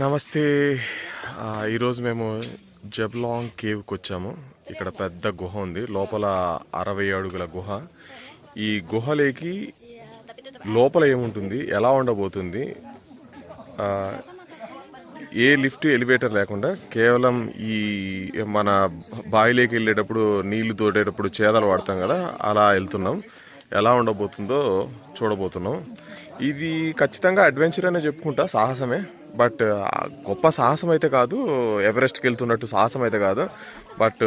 నమస్తే. ఈరోజు మేము జబ్లాంగ్ కేవ్కి వచ్చాము. ఇక్కడ పెద్ద గుహ ఉంది, లోపల 60 అడుగుల గుహ. ఈ గుహలోకి లోపల ఏముంటుంది, ఎలా ఉండబోతుంది, ఏ లిఫ్ట్ ఎలివేటర్ లేకుండా కేవలం ఈ మన బావిలోకి వెళ్ళేటప్పుడు నీళ్లు తోడేటప్పుడు చేదలు వాడతాం కదా, అలా వెళ్తున్నాం. ఎలా ఉండబోతుందో చూడబోతున్నాం. ఇది ఖచ్చితంగా అడ్వెంచర్ అనే చెప్పుకుంటా, సాహసమే. బట్ గొప్ప సాహసం అయితే కాదు, ఎవరెస్ట్కి వెళ్తున్నట్టు సాహసం అయితే కాదు. బట్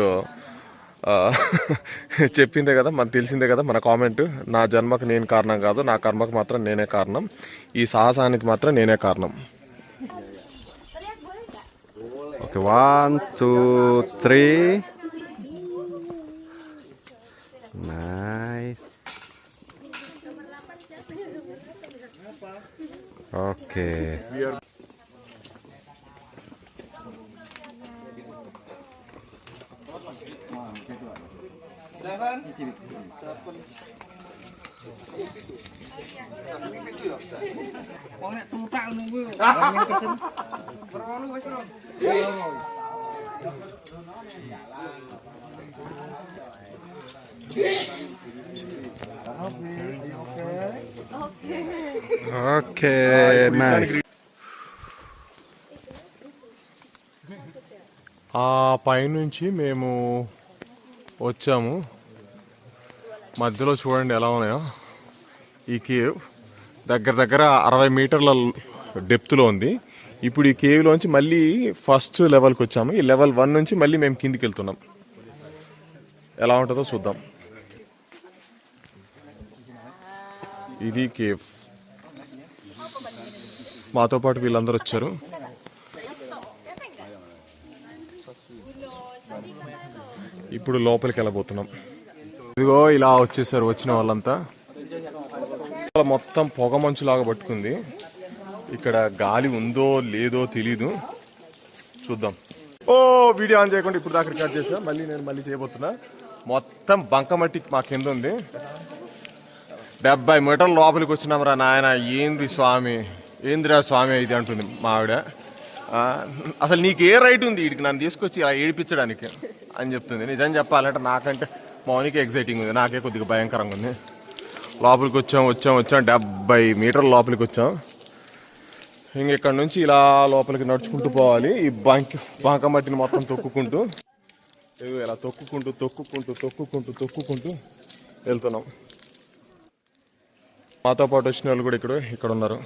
చెప్పిందే కదా, మనకు తెలిసిందే కదా మన కామెంట్, నా జన్మకు నేను కారణం కాదు, నా కర్మకు మాత్రం నేనే కారణం, ఈ సాహసానికి మాత్రం నేనే కారణం. Okay, 1 2 3 nice. Okay, okay nice. ఆ పైనుంచి మేము వచ్చాము. మధ్యలో చూడండి ఎలా ఉన్నాయో. ఈ కేవ్ దగ్గర 60 మీటర్ల డెప్త్లో ఉంది. ఇప్పుడు ఈ కేవ్లోంచి మళ్ళీ ఫస్ట్ లెవెల్కి వచ్చాము. ఈ లెవెల్ 1 నుంచి మళ్ళీ మేము కిందికి వెళ్తున్నాం. ఎలా ఉంటుందో చూద్దాం. ఇది కేవ్. మాతో పాటు వీళ్ళందరూ వచ్చారు. ఇప్పుడు లోపలికి వెళ్ళబోతున్నాం. ఇదిగో ఇలా వచ్చేసారు వచ్చిన వాళ్ళంతా. మొత్తం పొగ మంచులాగా పట్టుకుంది. ఇక్కడ గాలి ఉందో లేదో తెలీదు, చూద్దాం. వీడియో ఆన్ చేయకుండా ఇప్పుడు దాకా రికార్డ్ చేసా, మళ్ళీ చేయబోతున్నా. మొత్తం బంకమట్టి మా కింద ఉంది. 70 మీటర్ల లోపలికి వచ్చినాం రా నాయన. ఏందిరా స్వామి ఇది అంటుంది మా ఆవిడ. అసలు నీకు ఏ రైట్ ఉంది వీడికి నన్ను తీసుకొచ్చి ఇలా ఏడిపించడానికి అని చెప్తుంది. నిజం చెప్పాలంటే నాకంటే మౌనికి ఎగ్జైటింగ్ ఉంది, నాకే కొద్దిగా భయంకరంగా ఉంది. లోపలికి వచ్చాం 70 మీటర్ల లోపలికి వచ్చాం. ఇక్కడ నుంచి ఇలా లోపలికి నడుచుకుంటూ పోవాలి. ఈ బంకమట్టిని మొత్తం తొక్కుకుంటూ ఇలా తొక్కుకుంటూ వెళ్తున్నాం. మాతో పాటు వచ్చిన వాళ్ళు కూడా ఇక్కడ ఉన్నారు.